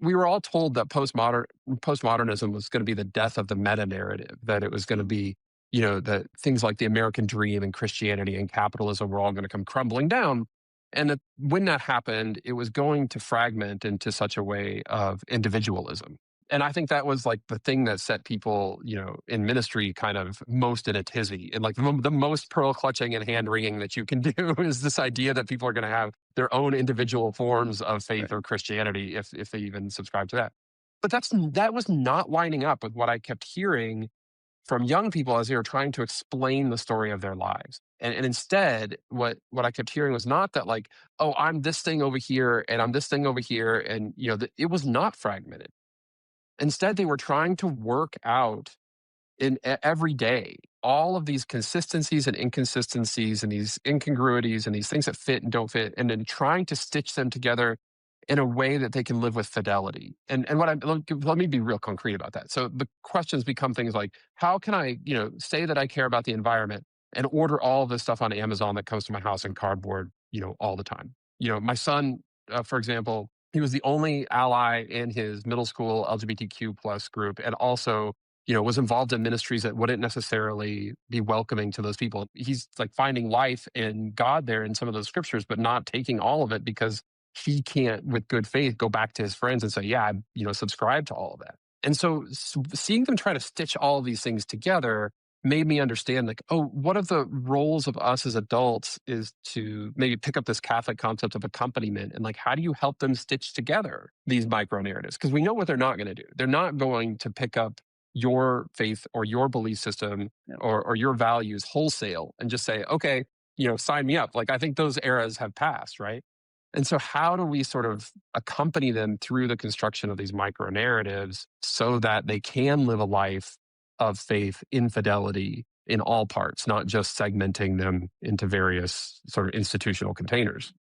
we were all told that postmodernism was going to be the death of the meta narrative, that it was going to be, that things like the American dream and Christianity and capitalism were all going to come crumbling down. And that when that happened, it was going to fragment into such a way of individualism. And I think that was like the thing that set people, in ministry kind of most in a tizzy. And like the most pearl clutching and hand wringing that you can do is this idea that people are going to have their own individual forms of faith Right. or Christianity if they even subscribe to that. But that was not lining up with what I kept hearing from young people as they were trying to explain the story of their lives. And instead, what I kept hearing was not that like, oh, I'm this thing over here and I'm this thing over here. And, it was not fragmented. Instead, they were trying to work out every day all of these consistencies and inconsistencies and these incongruities and these things that fit and don't fit, and then trying to stitch them together in a way that they can live with fidelity. And let me be real concrete about that. So the questions become things like, how can I, say that I care about the environment and order all of this stuff on Amazon that comes to my house in cardboard, all the time? My son, for example, he was the only ally in his middle school LGBTQ plus group, and also was involved in ministries that wouldn't necessarily be welcoming to those people. He's like finding life in God there in some of those scriptures, but not taking all of it because he can't, with good faith, go back to his friends and say, yeah, I, subscribe to all of that. And so seeing them try to stitch all of these things together made me understand like, oh, one of the roles of us as adults is to maybe pick up this Catholic concept of accompaniment and like, how do you help them stitch together these micro narratives? Because we know what they're not going to do. They're not going to pick up your faith or your belief system Yeah. or your values wholesale and just say, okay, sign me up. Like, I think those eras have passed, right? And so, how do we sort of accompany them through the construction of these micro narratives so that they can live a life of faith, infidelity in all parts, not just segmenting them into various sort of institutional containers?